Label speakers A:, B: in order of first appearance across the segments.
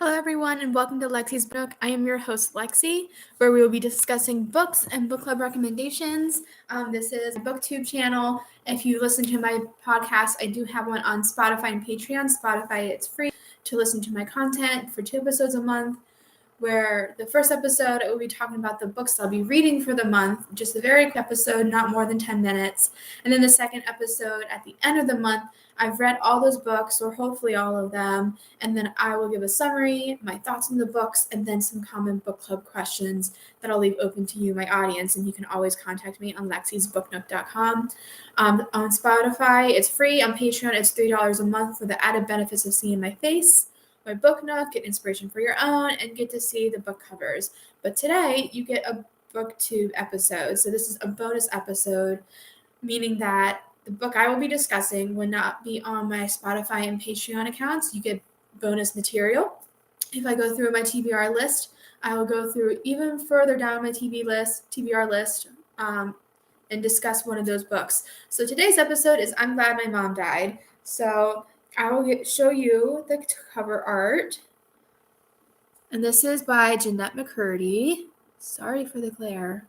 A: Hello, everyone, and welcome to Lexi's Book. I am your host, Lexi, where we will be discussing books and book club recommendations. This is my BookTube channel. If you listen to my podcast, I do have one on Spotify and Patreon. Spotify, it's free to listen to my content for 2 episodes a month, where the first episode, I will be talking about the books I'll be reading for the month, just a very quick episode, not more than 10 minutes. And then the second episode, at the end of the month, I've read all those books, or hopefully all of them, and then I will give a summary, my thoughts on the books, and then some common book club questions that I'll leave open to you, my audience, and you can always contact me on lexisbooknook.com. On Spotify, it's free. On Patreon, it's $3 a month for the added benefits of seeing my face, my book nook, get inspiration for your own, and get to see the book covers. But today, you get a BookTube episode. So this is a bonus episode, meaning that the book I will be discussing will not be on my Spotify and Patreon accounts. You get bonus material. If I go through my TBR list, I will go through even further down my TBR list, and discuss one of those books. So today's episode is I'm Glad My Mom Died. So I will show you the cover art. And this is by Jennette McCurdy. Sorry for the glare.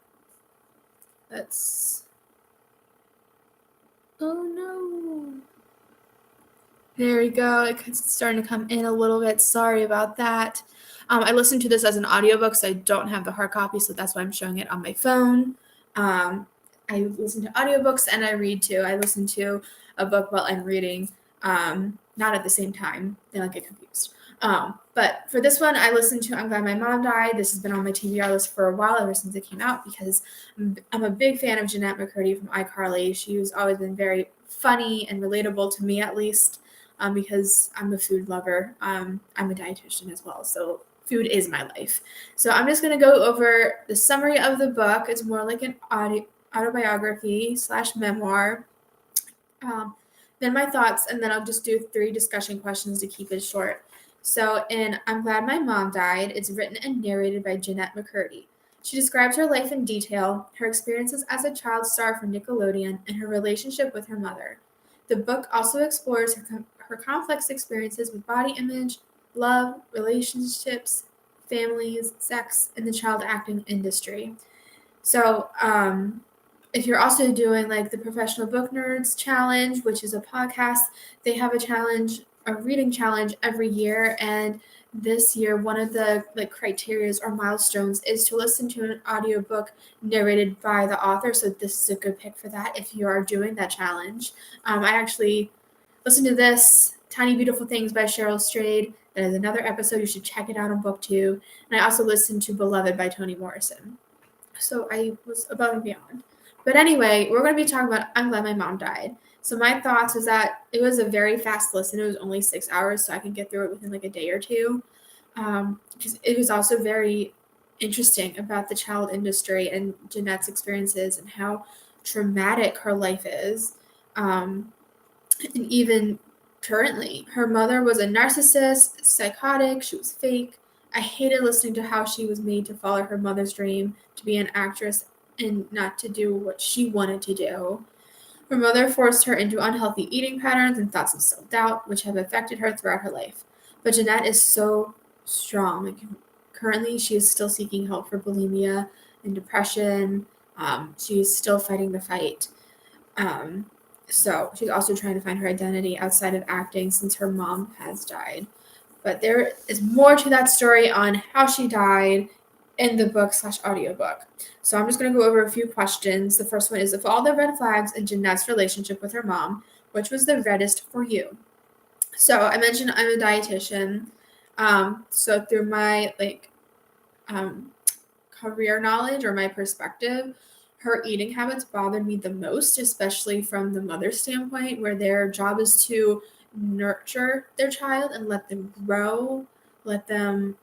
A: Oh no. There we go. It's starting to come in a little bit. Sorry about that. I listened to this as an audiobook, so I don't have the hard copy, so that's why I'm showing it on my phone. I listen to audiobooks and I read too. I listen to a book while I'm reading, not at the same time. Then I'll get confused. But for this one, I listened to I'm Glad My Mom Died. This has been on my TBR list for a while, ever since it came out, because I'm a big fan of Jennette McCurdy from iCarly. She's always been very funny and relatable to me, at least, because I'm a food lover. I'm a dietitian as well, so food is my life. So I'm just going to go over the summary of the book. It's more like an autobiography / memoir. Then my thoughts, and then I'll just do 3 discussion questions to keep it short. So in I'm Glad My Mom Died, it's written and narrated by Jennette McCurdy. She describes her life in detail, her experiences as a child star for Nickelodeon, and her relationship with her mother. The book also explores her complex experiences with body image, love, relationships, families, sex, and the child acting industry. So, if you're also doing like the Professional Book Nerds Challenge, which is a podcast, they have a reading challenge every year. And this year, one of the criteria or milestones is to listen to an audiobook narrated by the author. So this is a good pick for that if you are doing that challenge. I actually listened to this, Tiny Beautiful Things by Cheryl Strayed. That is another episode. You should check it out on BookTube. And I also listened to Beloved by Toni Morrison. So I was above and beyond. But anyway, we're going to be talking about I'm Glad My Mom Died. So my thoughts is that it was a very fast listen. It was only 6 hours, so I can get through it within like a day or two. Because it was also very interesting about the child industry and Jennette's experiences and how traumatic her life is. And even currently, her mother was a narcissist, psychotic, she was fake. I hated listening to how she was made to follow her mother's dream to be an actress and not to do what she wanted to do. Her mother forced her into unhealthy eating patterns and thoughts of self-doubt, which have affected her throughout her life. But Jennette is so strong. Currently, she is still seeking help for bulimia and depression. She is still fighting the fight. So she's also trying to find her identity outside of acting since her mom has died. But there is more to that story on how she died in the book / audiobook. So I'm just going to go over a few questions. The first one is, of all the red flags in Jennette's relationship with her mom, which was the reddest for you? So I mentioned I'm a dietitian. So through my career knowledge or my perspective, her eating habits bothered me the most, especially from the mother's standpoint, where their job is to nurture their child and let them grow, let them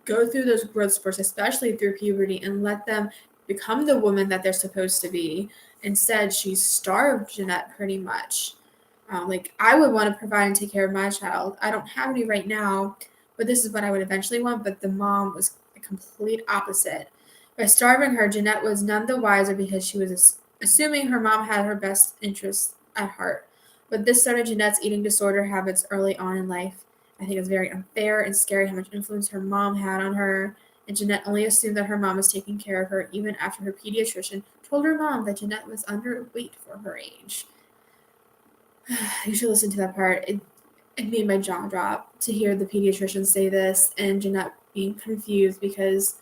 A: go through those growth spurts, especially through puberty, and let them become the woman that they're supposed to be. Instead, she starved Jennette pretty much. I would want to provide and take care of my child. I don't have any right now, but this is what I would eventually want. But the mom was a complete opposite. By starving her, Jennette was none the wiser because she was assuming her mom had her best interests at heart. But this started Jennette's eating disorder habits early on in life. I think it's very unfair and scary how much influence her mom had on her, and Jennette only assumed that her mom was taking care of her even after her pediatrician told her mom that Jennette was underweight for her age. You should listen to that part. It made my jaw drop to hear the pediatrician say this and Jennette being confused because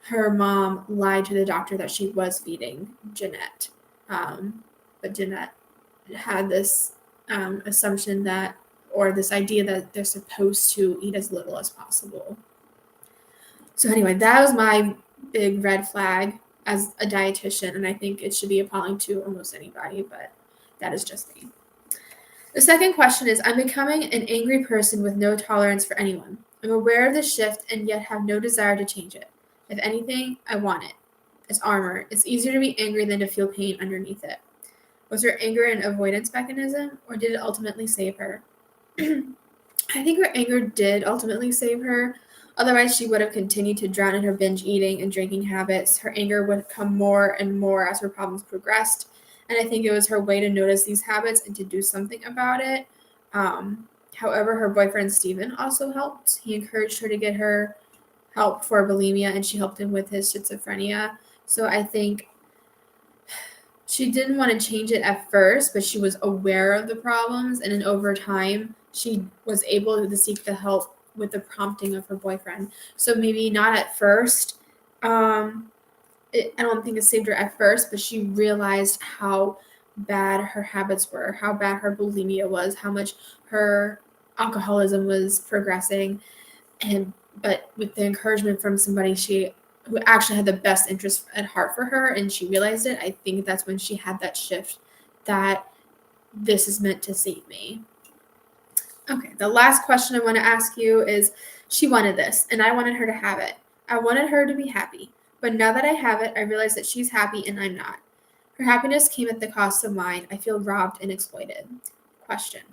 A: her mom lied to the doctor that she was feeding Jennette. But Jennette had this assumption that, or this idea that they're supposed to eat as little as possible. So anyway, that was my big red flag as a dietitian, and I think it should be appalling to almost anybody, but that is just me. The second question is, I'm becoming an angry person with no tolerance for anyone. I'm aware of the shift and yet have no desire to change it. If anything, I want it. It's armor. It's easier to be angry than to feel pain underneath it. Was her anger an avoidance mechanism, or did it ultimately save her? I think her anger did ultimately save her. Otherwise, she would have continued to drown in her binge eating and drinking habits. Her anger would come more and more as her problems progressed. And I think it was her way to notice these habits and to do something about it. However, her boyfriend, Steven, also helped. He encouraged her to get her help for bulimia, and she helped him with his schizophrenia. So I think she didn't want to change it at first, but she was aware of the problems. And then over time, she was able to seek the help with the prompting of her boyfriend. So maybe not at first. I don't think it saved her at first, but she realized how bad her habits were, how bad her bulimia was, how much her alcoholism was progressing. But with the encouragement from somebody who actually had the best interest at heart for her, and she realized it, I think that's when she had that shift that this is meant to save me. Okay, the last question I want to ask you is, she wanted this, and I wanted her to have it. I wanted her to be happy. But now that I have it, I realize that she's happy and I'm not. Her happiness came at the cost of mine. I feel robbed and exploited. Question.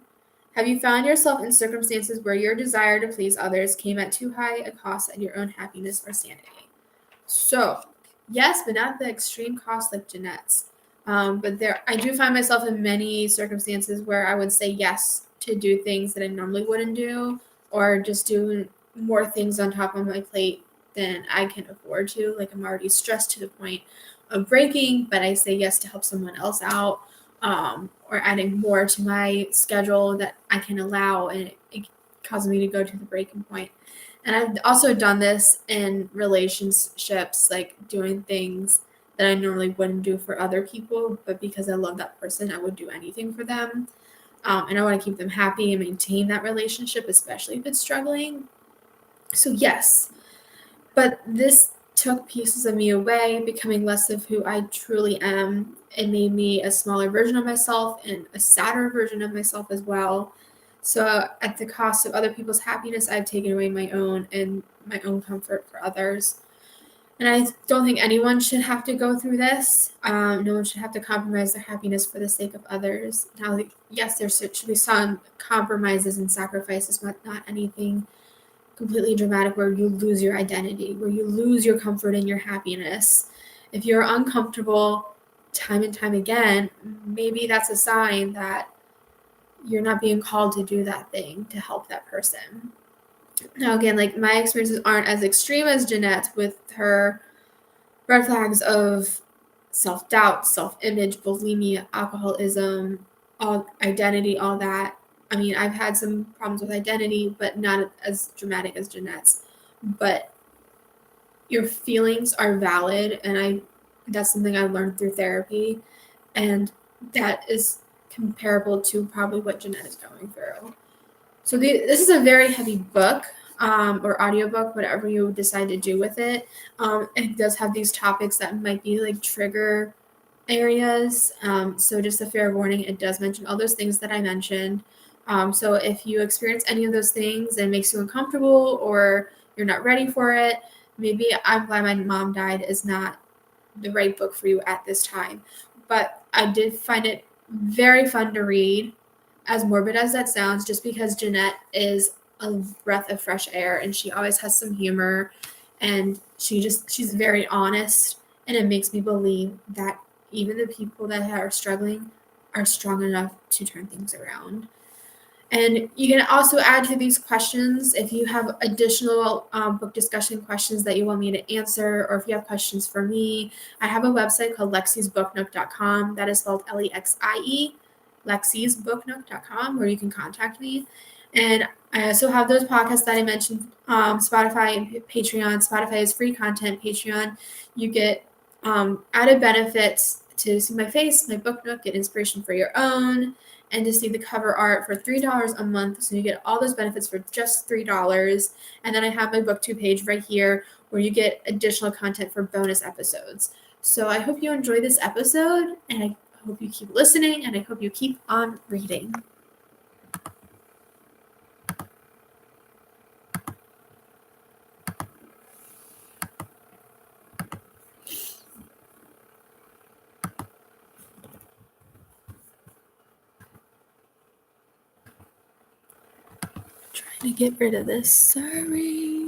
A: Have you found yourself in circumstances where your desire to please others came at too high a cost at your own happiness or sanity? So, yes, but not the extreme cost like Jennette's. But I do find myself in many circumstances where I would say yes to do things that I normally wouldn't do, or just do more things on top of my plate than I can afford to. Like, I'm already stressed to the point of breaking, but I say yes to help someone else out, or adding more to my schedule that I can allow, and it causes me to go to the breaking point. And I've also done this in relationships, like doing things that I normally wouldn't do for other people, but because I love that person, I would do anything for them. And I want to keep them happy and maintain that relationship, especially if it's struggling. So yes, but this took pieces of me away, becoming less of who I truly am. It made me a smaller version of myself and a sadder version of myself as well. So at the cost of other people's happiness, I've taken away my own and my own comfort for others. And I don't think anyone should have to go through this. No one should have to compromise their happiness for the sake of others. Now, yes, there should be some compromises and sacrifices, but not anything completely dramatic where you lose your identity, where you lose your comfort and your happiness. If you're uncomfortable time and time again, maybe that's a sign that you're not being called to do that thing to help that person. Now, again, like, my experiences aren't as extreme as Jennette with her red flags of self-doubt, self-image, bulimia, alcoholism, all identity, all that. I mean, I've had some problems with identity, but not as dramatic as Jennette's. But your feelings are valid, and that's something I learned through therapy, and that is comparable to probably what Jennette is going through. So this is a very heavy book, or audiobook, whatever you decide to do with it. It does have these topics that might be like trigger areas. So just a fair warning, it does mention all those things that I mentioned. So if you experience any of those things and it makes you uncomfortable, or you're not ready for it, maybe I'm Glad My Mom Died is not the right book for you at this time. But I did find it very fun to read, as morbid as that sounds, just because Jennette is a breath of fresh air, and she always has some humor, and she's very honest, and it makes me believe that even the people that are struggling are strong enough to turn things around. And you can also add to these questions if you have additional book discussion questions that you want me to answer, or if you have questions for me. I have a website called lexisbooknook.com. That is spelled Lexie, lexisbooknook.com, where you can contact me. And I also have those podcasts that I mentioned, Spotify and Patreon. Spotify is free content. Patreon, you get added benefits to see my face, my book nook, get inspiration for your own, and to see the cover art for $3 a month. So you get all those benefits for just $3. And then I have my booktube page right here where you get additional content for bonus episodes. So I hope you enjoy this episode, and I hope you keep listening, and I hope you keep on reading. Trying to get rid of this. Sorry.